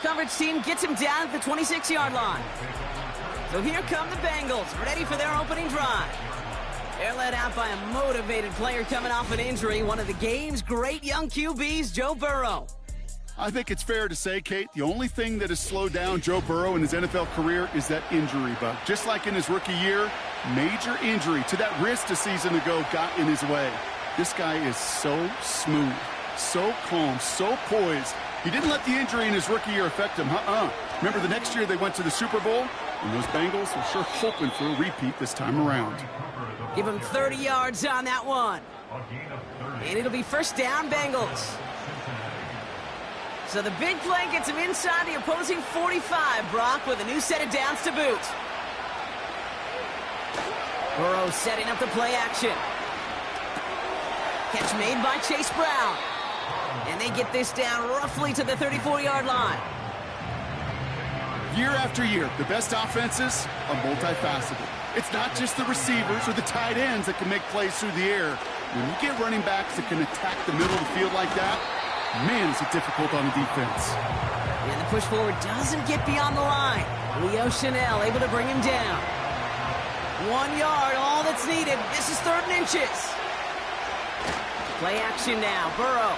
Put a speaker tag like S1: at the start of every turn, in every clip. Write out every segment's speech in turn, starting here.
S1: Coverage team gets him down at the 26-yard line. So here come the Bengals, ready for their opening drive. They're led out by a motivated player coming off an injury, one of the game's great young QBs, Joe Burrow.
S2: I think it's fair to say, Kate, the only thing that has slowed down Joe Burrow in his NFL career is that injury bug. Just like in his rookie year, major injury to that wrist a season ago got in his way. This guy is so smooth, so calm, so poised. He didn't let the injury in his rookie year affect him. Remember the next year they went to the Super Bowl? And those Bengals were sure hoping for a repeat this time around.
S1: Give him 30 yards on that one. And it'll be first down, Bengals. So the big play gets him inside the opposing 45, Brock, with a new set of downs to boot. Burrow setting up the play action. Catch made by Chase Brown. And they get this down roughly to the 34-yard line.
S2: Year after year, the best offenses are multifaceted. It's not just the receivers or the tight ends that can make plays through the air. When you get running backs that can attack the middle of the field like that, man, is it difficult on the defense.
S1: And the push forward doesn't get beyond the line. Leo Chanel able to bring him down. 1 yard, all that's needed. This is 3rd and inches. Play action now, Burrow.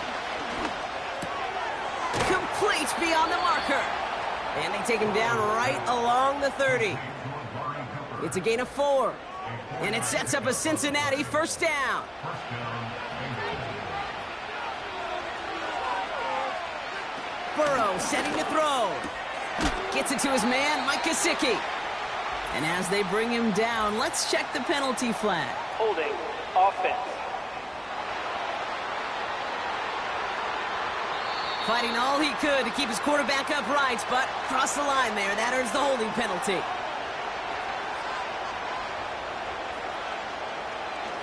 S1: Complete beyond the marker. And they take him down right along the 30. It's a gain of 4. And it sets up a Cincinnati first down. Burrow setting to throw. Gets it to his man, Mike Gesicki. And as they bring him down, let's check the penalty flag.
S3: Holding offense.
S1: Fighting all he could to keep his quarterback upright, but crossed the line there. That earns the holding penalty.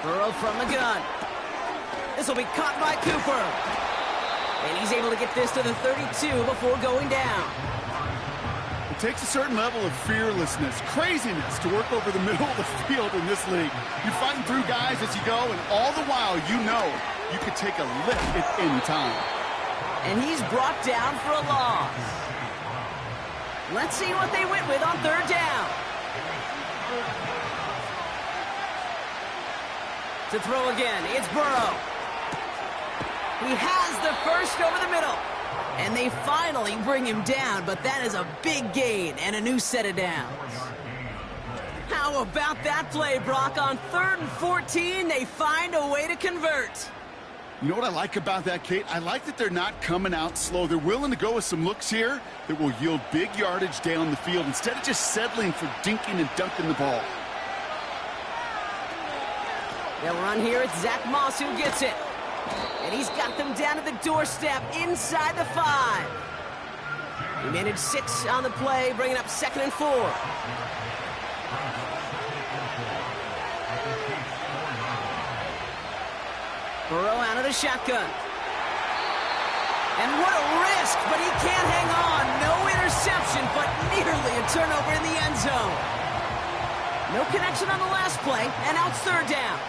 S1: Burrow from the gun. This will be caught by Cooper. And he's able to get this to the 32 before going down.
S2: It takes a certain level of fearlessness, craziness to work over the middle of the field in this league. You're fighting through guys as you go, and all the while you know you could take a lift at any time.
S1: And he's brought down for a loss. Let's see what they went with on 3rd down. To throw again, it's Burrow. He has the first over the middle. And they finally bring him down, but that is a big gain and a new set of downs. How about that play, Brock? On 3rd and 14, they find a way to convert.
S2: You know what I like about that, Kate? I like that they're not coming out slow. They're willing to go with some looks here that will yield big yardage down the field instead of just settling for dinking and dunking the ball.
S1: They'll run here. It's Zach Moss who gets it. And he's got them down to the doorstep inside the 5. He managed 6 on the play, bringing up 2nd and 4. Burrow out of the shotgun. And what a risk, but he can't hang on. No interception, but nearly a turnover in the end zone. No connection on the last play, and now it's 3rd down.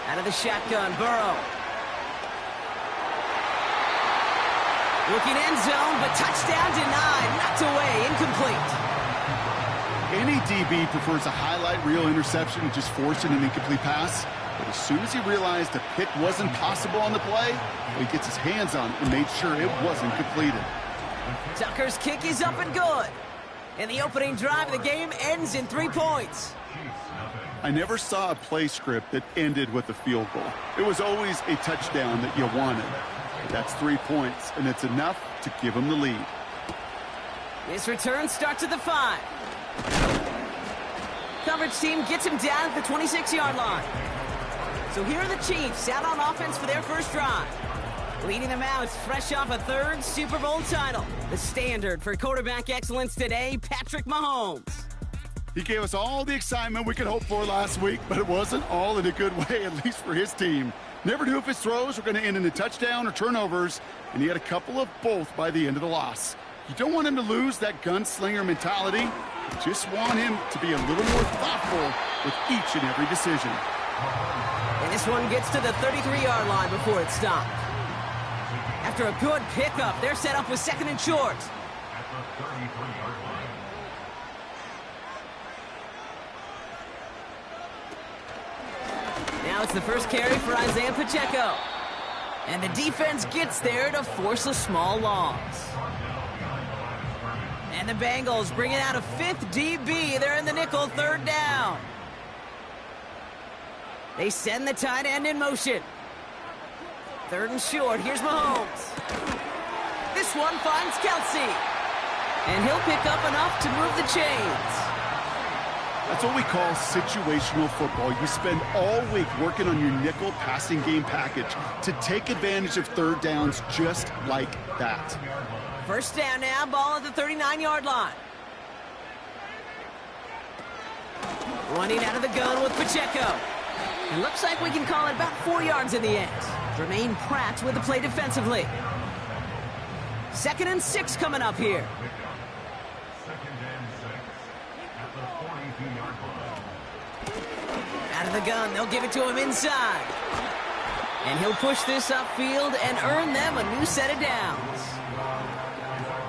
S1: Out of the shotgun, Burrow. Looking end zone, but touchdown denied. Knocked away, incomplete.
S2: Any DB prefers a highlight reel interception and just forcing an incomplete pass. But as soon as he realized a pick wasn't possible on the play, he gets his hands on it and made sure it wasn't completed.
S1: Tucker's kick is up and good. And the opening drive of the game ends in 3 points.
S2: I never saw a play script that ended with a field goal. It was always a touchdown that you wanted. But that's 3 points, and it's enough to give him the lead.
S1: This return starts at the 5. Coverage team gets him down at the 26-yard line. So here are the Chiefs out on offense for their first drive. Leading them out, fresh off a 3rd Super Bowl title. The standard for quarterback excellence today, Patrick Mahomes.
S2: He gave us all the excitement we could hope for last week, but it wasn't all in a good way, at least for his team. Never knew if his throws were going to end in a touchdown or turnovers, and he had a couple of both by the end of the loss. You don't want him to lose that gunslinger mentality. You just want him to be a little more thoughtful with each and every decision.
S1: And this one gets to the 33-yard line before it's stopped. After a good pickup, they're set up with 2nd and short. Now it's the first carry for Isaiah Pacheco. And the defense gets there to force a small loss. And the Bengals bring it out a 5th DB. They're in the nickel, 3rd down. They send the tight end in motion. 3rd and short. Here's Mahomes. This one finds Kelsey. And he'll pick up enough to move the chains.
S2: That's what we call situational football. You spend all week working on your nickel passing game package to take advantage of 3rd downs just like that.
S1: 1st down now, ball at the 39-yard line. Running out of the gun with Pacheco. It looks like we can call it about 4 yards in the end. Jermaine Pratt with the play defensively. 2nd and 6 coming up here. Out of the gun, they'll give it to him inside. And he'll push this upfield and earn them a new set of downs.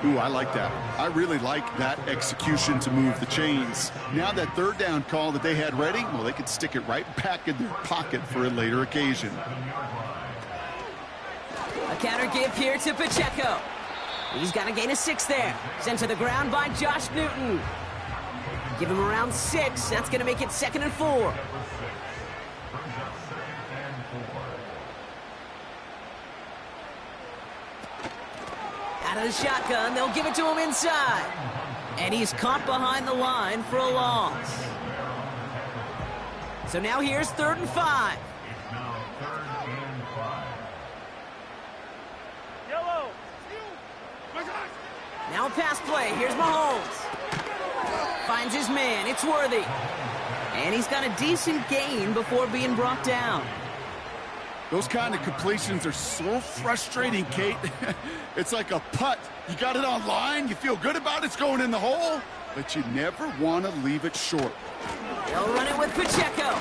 S2: Ooh, I like that. I really like that execution to move the chains. Now that 3rd down call that they had ready, well, they could stick it right back in their pocket for a later occasion.
S1: A counter give here to Pacheco. He's got a gain of 6 there. Sent to the ground by Josh Newton. Give him around 6. That's going to make it 2nd and 4. Out of the shotgun, they'll give it to him inside. And he's caught behind the line for a loss. So now here's 3rd and 5. Now a pass play. Here's Mahomes. Finds his man. It's Worthy. And he's got a decent gain before being brought down.
S2: Those kind of completions are so frustrating, Kate. It's like a putt. You got it on line, you feel good about it's going in the hole, but you never want to leave it short.
S1: They'll run it with Pacheco.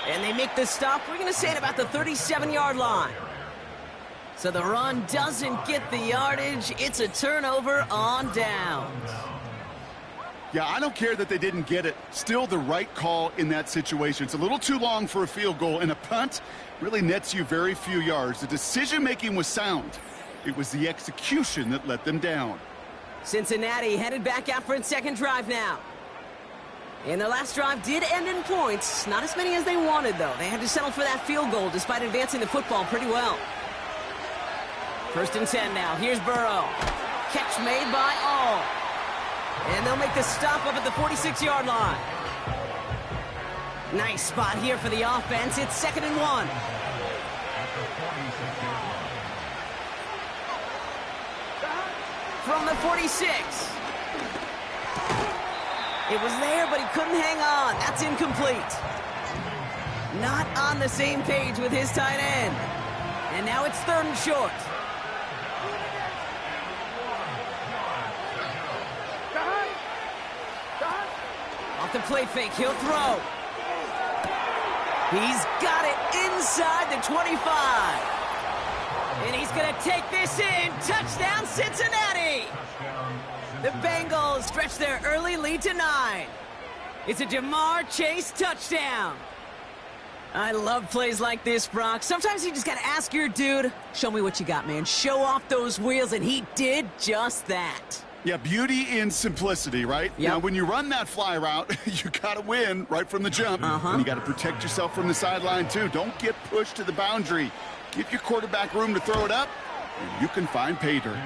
S1: And they make the stop, we're going to say, at about the 37-yard line. So the run doesn't get the yardage. It's a turnover on downs.
S2: Yeah, I don't care that they didn't get it. Still the right call in that situation. It's a little too long for a field goal, and a punt really nets you very few yards. The decision-making was sound. It was the execution that let them down.
S1: Cincinnati headed back out for its 2nd drive now. And their last drive did end in points. Not as many as they wanted, though. They had to settle for that field goal despite advancing the football pretty well. 1st and 10 now. Here's Burrow. Catch made by All. And they'll make the stop up at the 46-yard line. Nice spot here for the offense. It's 2nd and 1. From the 46. It was there, but he couldn't hang on. That's incomplete. Not on the same page with his tight end. And now it's 3rd and short. Off the play fake, he'll throw. He's got it inside the 25. And he's going to take this in. Touchdown, Cincinnati. The Bengals stretch their early lead to 9. It's a Jamar Chase touchdown. I love plays like this, Brock. Sometimes you just got to ask your dude, show me what you got, man. Show off those wheels, and he did just that.
S2: Yeah, beauty in simplicity, right?
S1: Yep.
S2: Now, when you run that fly route, you got to win right from the jump. And you got to protect yourself from the sideline, too. Don't get pushed to the boundary. Give your quarterback room to throw it up, and you can find pay dirt.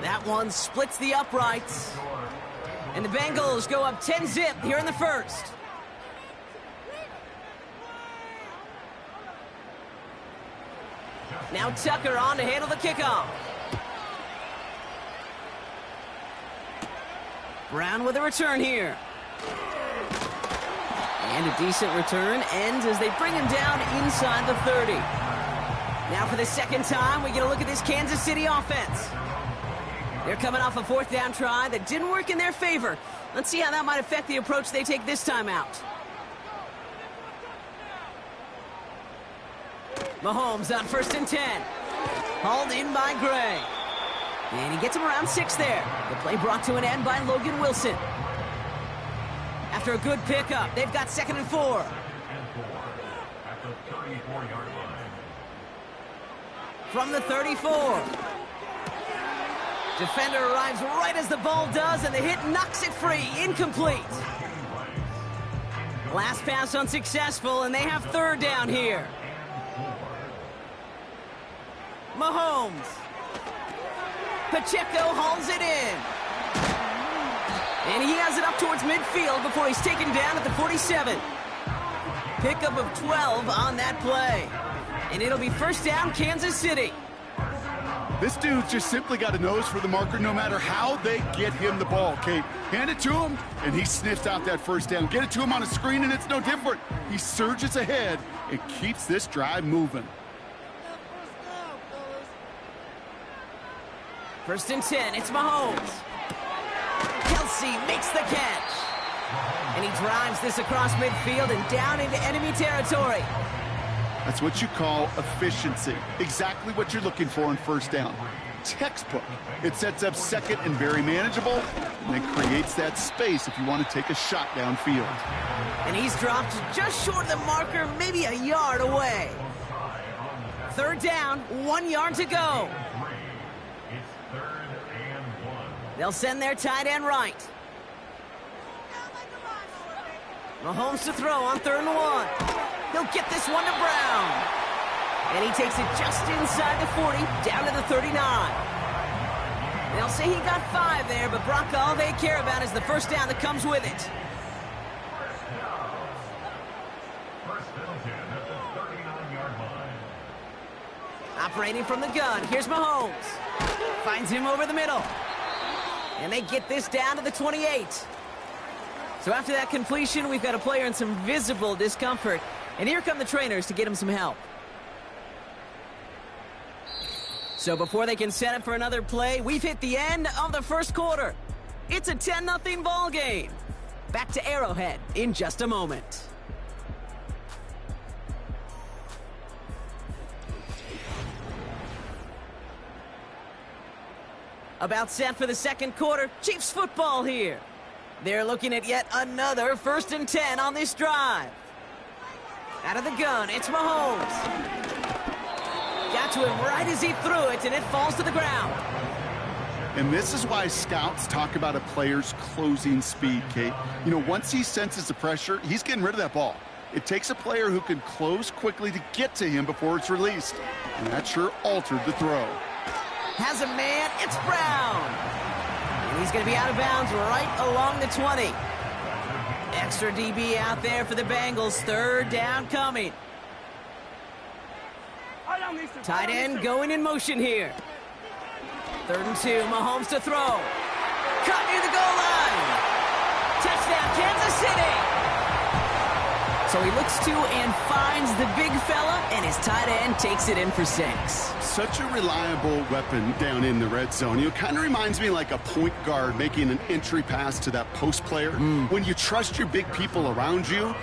S1: That one splits the uprights. And the Bengals go up 10-zip here in the 1st. Now Tucker on to handle the kickoff. Brown with a return here. And a decent return ends as they bring him down inside the 30. Now for the 2nd time, we get a look at this Kansas City offense. They're coming off a 4th down try that didn't work in their favor. Let's see how that might affect the approach they take this time out. Mahomes on 1st and 10. Hauled in by Gray. And he gets him around 6 there. The play brought to an end by Logan Wilson. After a good pickup, they've got 2nd and 4. From the 34. Defender arrives right as the ball does, and the hit knocks it free. Incomplete. Last pass unsuccessful, and they have 3rd down here. Mahomes. Pacheco hauls it in. And he has it up towards midfield before he's taken down at the 47. Pickup of 12 on that play. And it'll be 1st down, Kansas City.
S2: This dude's just simply got a nose for the marker no matter how they get him the ball, Kate. Hand it to him, and he sniffs out that 1st down. Get it to him on a screen, and it's no different. He surges ahead and keeps this drive moving.
S1: 1st and 10, it's Mahomes. Kelsey makes the catch. And he drives this across midfield and down into enemy territory.
S2: That's what you call efficiency. Exactly what you're looking for on 1st down. Textbook. It sets up 2nd and very manageable, and then creates that space if you want to take a shot downfield.
S1: And he's dropped just short of the marker, maybe a yard away. 3rd down, 1 yard to go. They'll send their tight end right. Mahomes to throw on 3rd and 1. He'll get this one to Brown. And he takes it just inside the 40, down to the 39. They'll say he got 5 there, but Brock, all they care about is the 1st down that comes with it. Operating from the gun, here's Mahomes. Finds him over the middle. And they get this down to the 28. So after that completion, we've got a player in some visible discomfort. And here come the trainers to get him some help. So before they can set up for another play, we've hit the end of the 1st quarter. It's a 10-0 ball game. Back to Arrowhead in just a moment. About set for the 2nd quarter. Chiefs football here. They're looking at yet another 1st and 10 on this drive. Out of the gun, it's Mahomes. Got to him right as he threw it, and it falls to the ground.
S2: And this is why scouts talk about a player's closing speed, Kate. You know, once he senses the pressure, he's getting rid of that ball. It takes a player who can close quickly to get to him before it's released. And that sure altered the throw.
S1: Has a man, it's Brown. And he's going to be out of bounds right along the 20. Extra DB out there for the Bengals. 3rd down coming. Tight end going in motion here. 3rd and 2, Mahomes to throw. Cut near the goal line. Touchdown, Kansas City. So he looks to and finds the big fella, and his tight end takes it in for 6.
S2: Such a reliable weapon down in the red zone. You know, it kind of reminds me like a point guard making an entry pass to that post player. When you trust your big people around you,